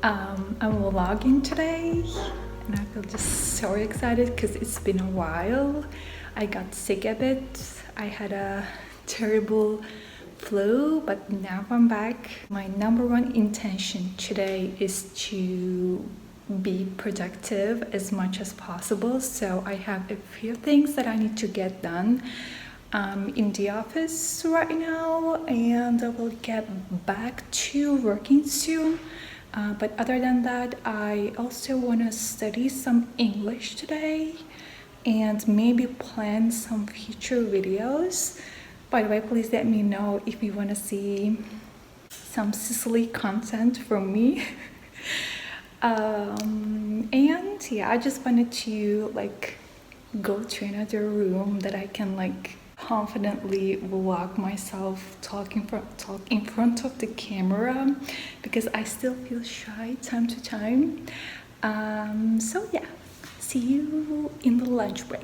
I'm vlogging today and I feel just so excited because it's been a while. I got sick a bit. I had a terrible flu, but now I'm back. My number one intention today is to be productive as much as possible. So I have a few things that I need to get done. I'm in the office right now and I will get back to working soon. But other than that, I also want to study some English today and maybe plan some future videos. By the way, please let me know if you want to see some Sicily content from me. And yeah, I just wanted to go to another room that I can confidently vlog myself talk in front of the camera, because I still feel shy time to time. So yeah, see you in the lunch break.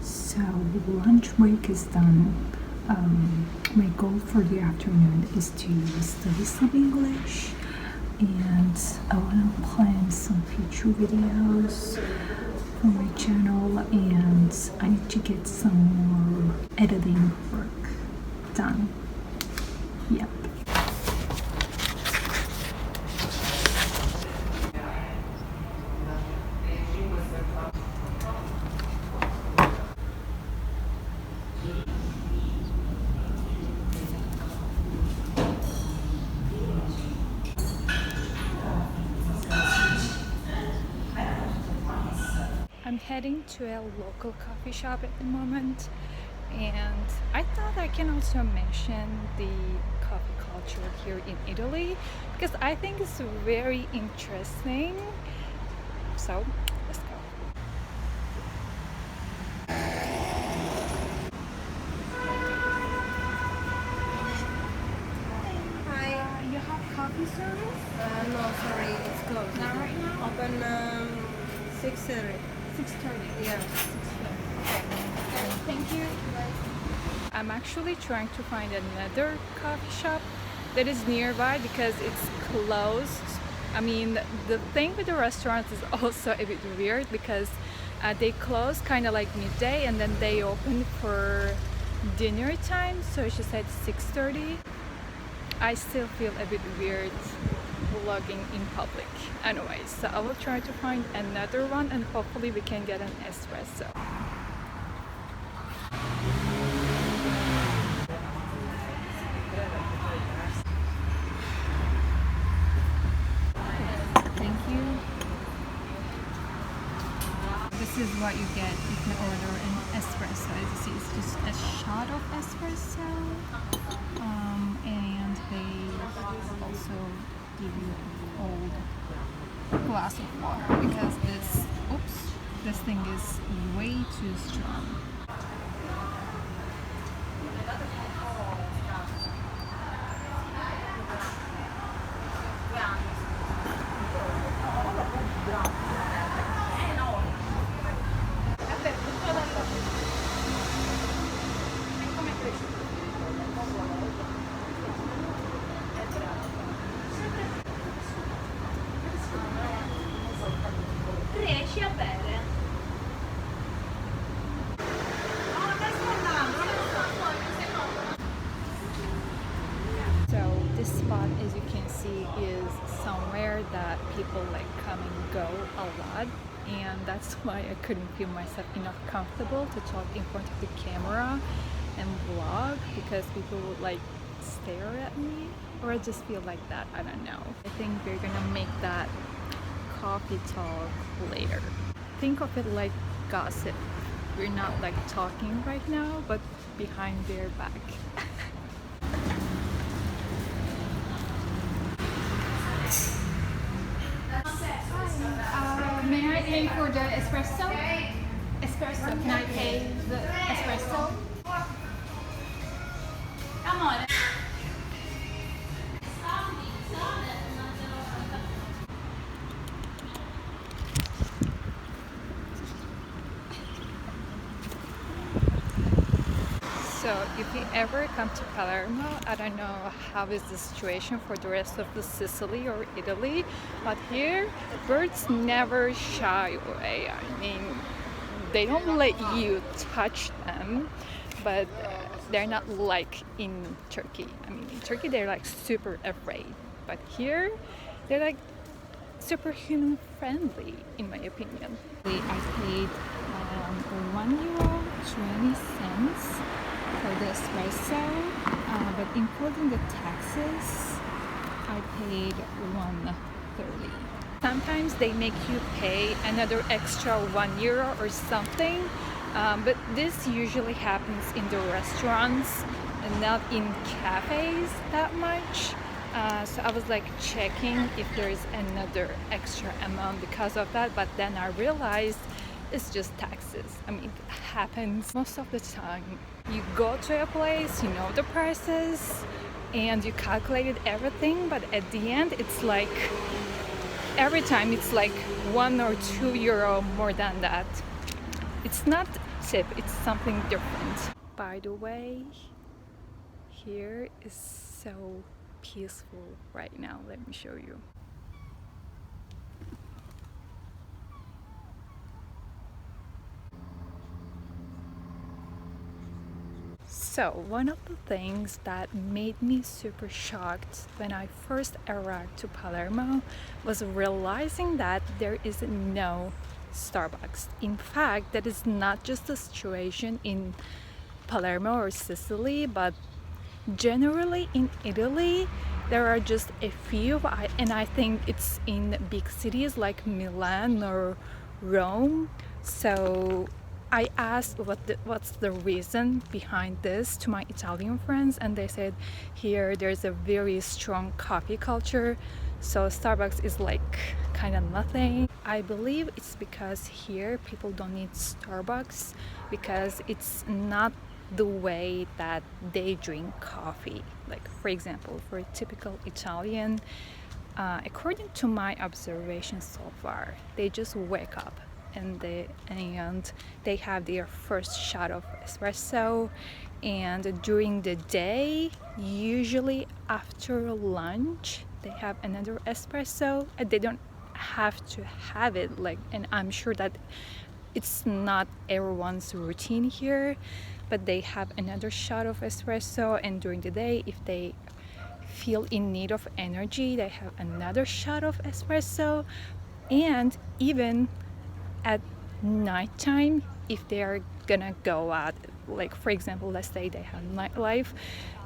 So lunch break is done. My goal for the afternoon is to study some English, and I want to plan some future videos for my channel, and I need to get some more editing work done. Yep. I'm heading to a local coffee shop at the moment, and I thought I can also mention the coffee culture here in Italy because I think it's very interesting. So let's go. Hi. You have coffee service? No, sorry, it's closed. Not right now? Open 6:30. 6:30. Yeah. 6:30. Okay. Thank you. I'm actually trying to find another coffee shop that is nearby because it's closed. I mean, the thing with the restaurants is also a bit weird because they close kind of like midday and then they open for dinner time, so she said 6:30. I still feel a bit weird vlogging in public. Anyways, so I will try to find another one and hopefully we can get an espresso. Thank you. This is what you get if you order an espresso. As you see, it's just a shot of espresso, and they also give you an old glass of water because this thing is way too strong. see is somewhere that people like come and go a lot, and that's why I couldn't feel myself enough comfortable to talk in front of the camera and vlog, because people would like stare at me, or I just feel like that. I don't know. I think we're gonna make that coffee talk later. Think of it like gossip. We're not like talking right now, but behind their back. May I pay for the espresso? Espresso. Can I pay the espresso? Come on. So if you ever come to Palermo, I don't know how is the situation for the rest of the Sicily or Italy, but here birds never shy away. I mean, they don't let you touch them, but they're not like in Turkey. I mean, in Turkey they're like super afraid, but here they're like super human friendly, in my opinion. I paid €1.20 for the espresso, but including the taxes, I paid €1.30. Sometimes they make you pay another extra €1 or something, but this usually happens in the restaurants and not in cafes that much. So I was like checking if there is another extra amount because of that, but then I realized it's just taxes. I mean, it happens most of the time. You go to a place, you know the prices, and you calculated everything, but at the end it's like every time it's like €1 or €2 more than that. It's not tip, it's something different. By the way, here is so peaceful right now. Let me show you. So one of the things that made me super shocked when I first arrived to Palermo was realizing that there is no Starbucks. In fact, that is not just the situation in Palermo or Sicily, but generally in Italy there are just a few, and I think it's in big cities like Milan or Rome. So I asked what's the reason behind this to my Italian friends, and they said here there's a very strong coffee culture, so Starbucks is like kind of nothing. I believe it's because here people don't need Starbucks because it's not the way that they drink coffee. Like, for example, for a typical Italian, according to my observation so far, they just wake up and they have their first shot of espresso, and during the day, usually after lunch, they have another espresso, and they don't have to have it like, and I'm sure that it's not everyone's routine here, but they have another shot of espresso, and during the day, if they feel in need of energy, they have another shot of espresso. And even at nighttime, if they are gonna go out, like for example, let's say they have nightlife,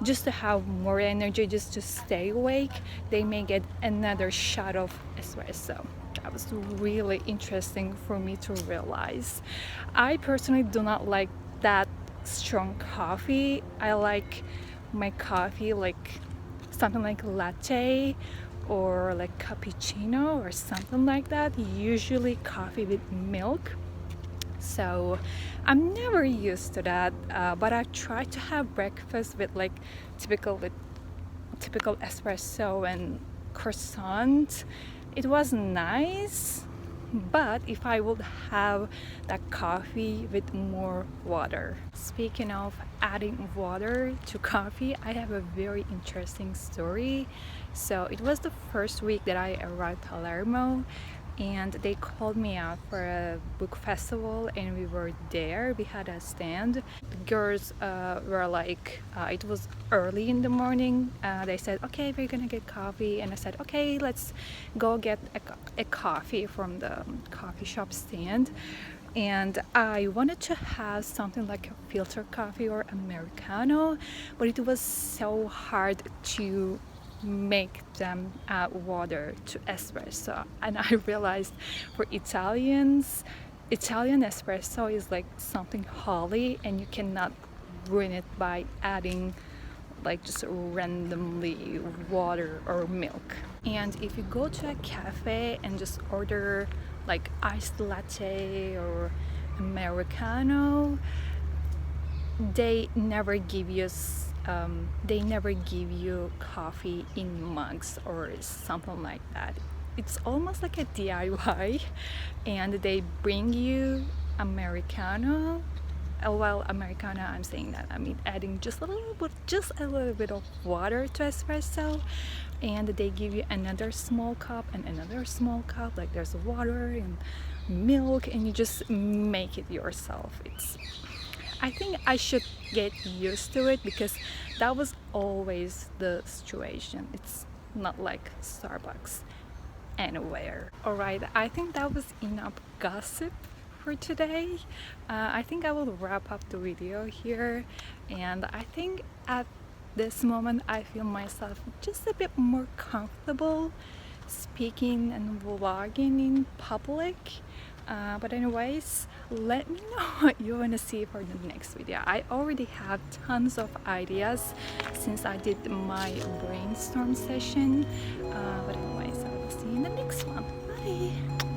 just to have more energy, just to stay awake, they may get another shot of espresso. That was really interesting for me to realize. I personally do not like that strong coffee. I like my coffee like something like latte or like cappuccino or something like that, usually coffee with milk. So I'm never used to that, but I try to have breakfast with like typical espresso and croissant. It was nice, but if I would have that coffee with more water. Speaking of adding water to coffee, I have a very interesting story. So it was the first week that I arrived Palermo, and they called me out for a book festival, and we were there. We had a stand. The girls were like, it was early in the morning. They said, okay, we're gonna get coffee, and I said, okay, let's go get a coffee from the coffee shop stand. And I wanted to have something like a filter coffee or Americano, but it was so hard to make them add water to espresso. And I realized for Italians, Italian espresso is like something holy, and you cannot ruin it by adding like just randomly water or milk. And if you go to a cafe and just order like iced latte or Americano, they never give you coffee in mugs or something like that. It's almost like a DIY, and they bring you Americano. Well, Americano, I'm saying that I mean adding just a little bit of water to espresso, and they give you another small cup and another small cup. Like there's water and milk, and you just make it yourself. I think I should get used to it because that was always the situation. It's not like Starbucks anywhere. Alright, I think that was enough gossip for today. I think I will wrap up the video here, and I think at this moment I feel myself just a bit more comfortable speaking and vlogging in public. But anyways, let me know what you want to see for the next video. I already have tons of ideas since I did my brainstorm session. But anyways, I will see you in the next one. Bye!